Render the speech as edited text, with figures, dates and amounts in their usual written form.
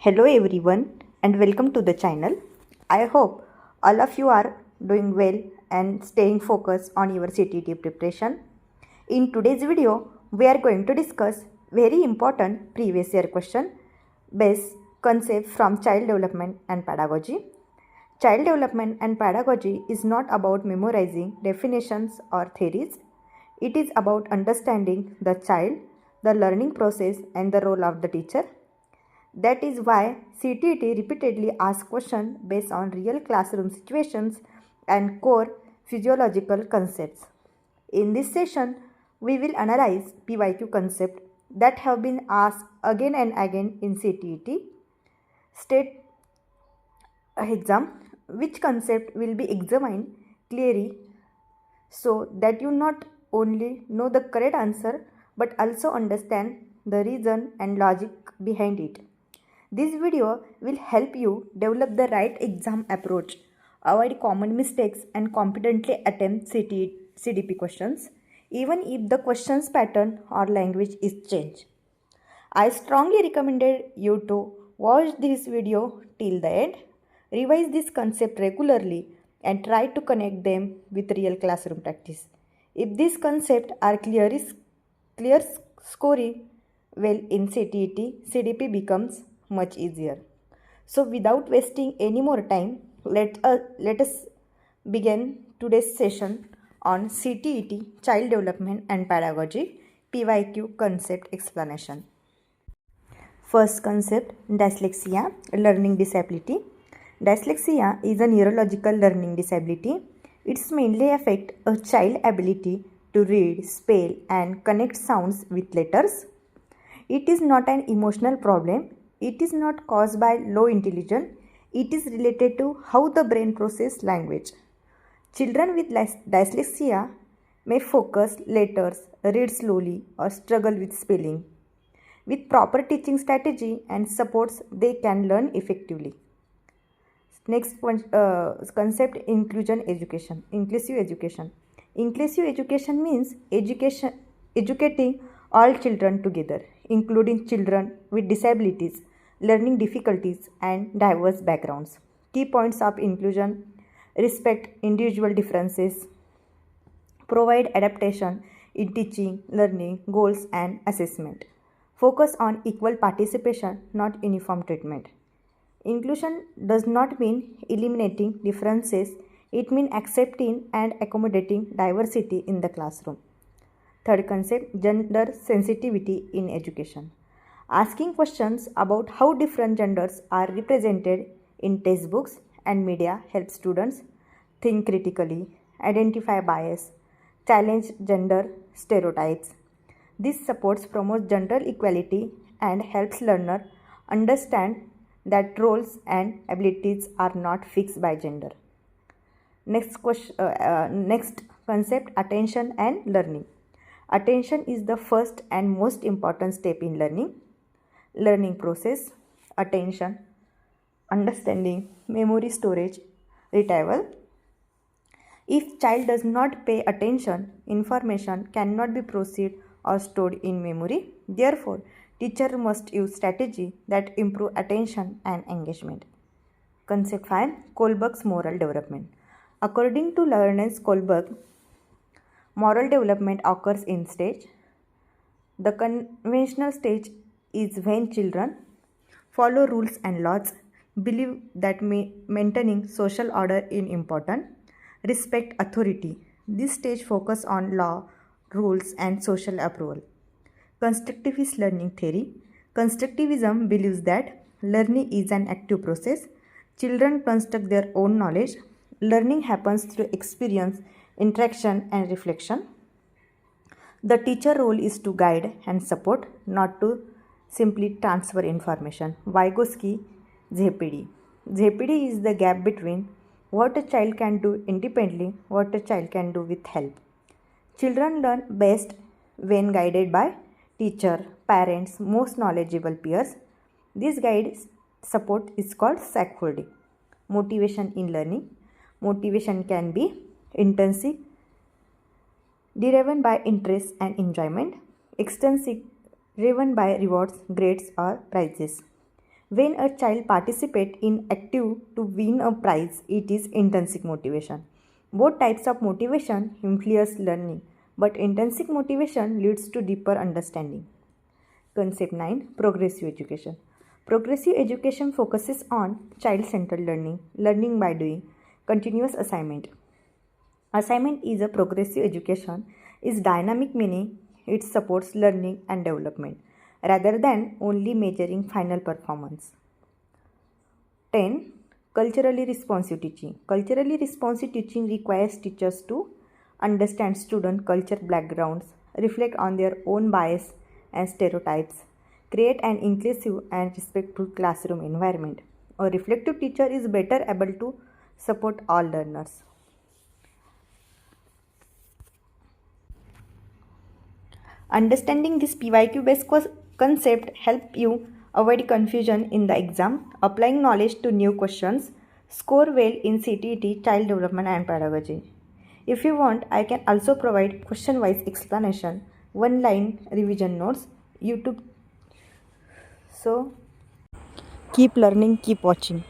Hello everyone and welcome to the channel. I hope all of you are doing well and staying focused on your CTET preparation. In today's video, we are going to discuss very important previous year question based concept from child development and pedagogy. Child development and pedagogy is not about memorizing definitions or theories. It is about understanding the child, the learning process and the role of the teacher. That is why CTET repeatedly asks questions based on real classroom situations and core physiological concepts. In this session, we will analyze PYQ concepts that have been asked again and again in CTET state exam, which concept will be examined clearly so that you not only know the correct answer but also understand the reason and logic behind it. This video will help you develop the right exam approach, avoid common mistakes and confidently attempt CTET CDP questions, even if the questions pattern or language is changed. I strongly recommended you to watch this video till the end, revise this concept regularly and try to connect them with real classroom practice. If these concepts are clear scoring well in CTET, CDP becomes much easier. So without wasting any more time, let us begin today's session on CTET Child Development and Pedagogy PYQ concept explanation. First concept, dyslexia, learning disability. Dyslexia is a neurological learning disability. It's mainly affect a child's ability to read, spell and connect sounds with letters. It is not an emotional problem. It is not caused by low intelligence. It is related to how the brain processes language. Children with dyslexia may focus letters, read slowly or struggle with spelling. With proper teaching strategy and supports, they can learn effectively. Next concept, inclusive education. Inclusive education means educating all children together, including children with disabilities, learning difficulties and diverse backgrounds. Key points of inclusion: respect individual differences, provide adaptation in teaching, learning, goals and assessment. Focus on equal participation, not uniform treatment. Inclusion does not mean eliminating differences, it means accepting and accommodating diversity in the classroom. Third concept, gender sensitivity in education. Asking questions about how different genders are represented in textbooks and media helps students think critically, identify bias, challenge gender stereotypes. This supports promotes gender equality and helps learners understand that roles and abilities are not fixed by gender. Next concept, attention and learning. Attention is the first and most important step in learning process. Attention, understanding, memory storage, retrieval. If child does not pay attention, information cannot be processed or stored in memory. Therefore, teacher must use strategy that improve attention and engagement. Concept 5, Kohlberg's moral development. According to Lawrence Kohlberg, moral development occurs in stage. The conventional stage is when children follow rules and laws, believe that maintaining social order is important, respect authority. This stage focuses on law, rules and social approval. Constructivist learning theory. Constructivism believes that learning is an active process. Children construct their own knowledge. Learning happens through experience, interaction and reflection. The teacher role is to guide and support, not to simply transfer information. Vygotsky, ZPD. ZPD is the gap between what a child can do independently, what a child can do with help. Children learn best when guided by teacher, parents, most knowledgeable peers. This guide support is called scaffolding. Motivation in learning. Motivation can be intrinsic, driven by interest and enjoyment. Extrinsic, driven by rewards, grades or prizes. When a child participates in active to win a prize, it is intrinsic motivation. Both types of motivation influence learning, but intrinsic motivation leads to deeper understanding. Concept 9. Progressive education. Progressive education focuses on child-centered learning, learning by doing, continuous assignment. Assignment is a progressive education is dynamic, meaning it supports learning and development rather than only measuring final performance. 10. Culturally responsive teaching. Culturally responsive teaching requires teachers to understand student culture backgrounds, reflect on their own bias and stereotypes, create an inclusive and respectful classroom environment. A reflective teacher is better able to support all learners. Understanding this PYQ based concept help you avoid confusion in the exam, applying knowledge to new questions, score well in CTET, child development and pedagogy. If you want, I can also provide question-wise explanation, one-line revision notes, YouTube. So, keep learning, keep watching.